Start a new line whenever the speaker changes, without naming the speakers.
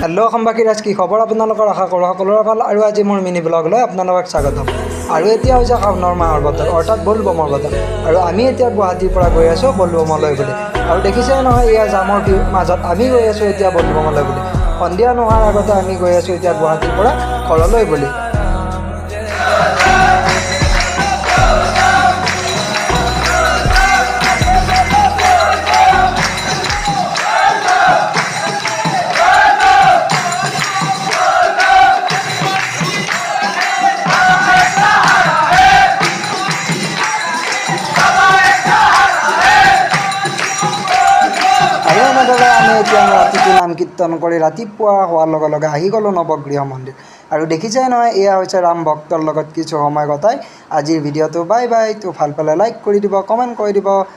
Hello' অসমবাসী ৰাজ, কি খবৰ আপোনালোকৰ? আশা কৰোঁ সকলোৰে ভাল। আৰু আজি মোৰ মিনি ব্লগলৈ আপোনালোকক স্বাগতম। আৰু এতিয়া হৈছে শাওণৰ মাহৰ বতৰ, অৰ্থাৎ ব'লবমৰ বতৰ। আৰু আমি এতিয়া গুৱাহাটীৰ পৰা গৈ আছোঁ ব'লবমলৈ বুলি। আৰু দেখিছেই নহয়, এয়া জামৰ মাজত আমি গৈ আছোঁ এতিয়া ব'লবমলৈ বুলি। সন্ধিয়া নোহোৱাৰ আগতে আমি গৈ আছোঁ এতিয়া গুৱাহাটীৰ পৰা ঘৰলৈ বুলি। আৰু এনেদৰে আমি এতিয়া ৰাতিটো নাম কীৰ্তন কৰি ৰাতিপুৱা হোৱাৰ লগে লগে আহি গ'লোঁ নৱগৃহ মন্দিৰ। আৰু দেখিছেই নহয়, এয়া হৈছে ৰাম ভক্তৰ লগত কিছু সময় কটাই আজিৰ ভিডিঅ'টো। Bye bye. তো ভাল পালে লাইক কৰি দিব, কমেণ্ট কৰি দিব।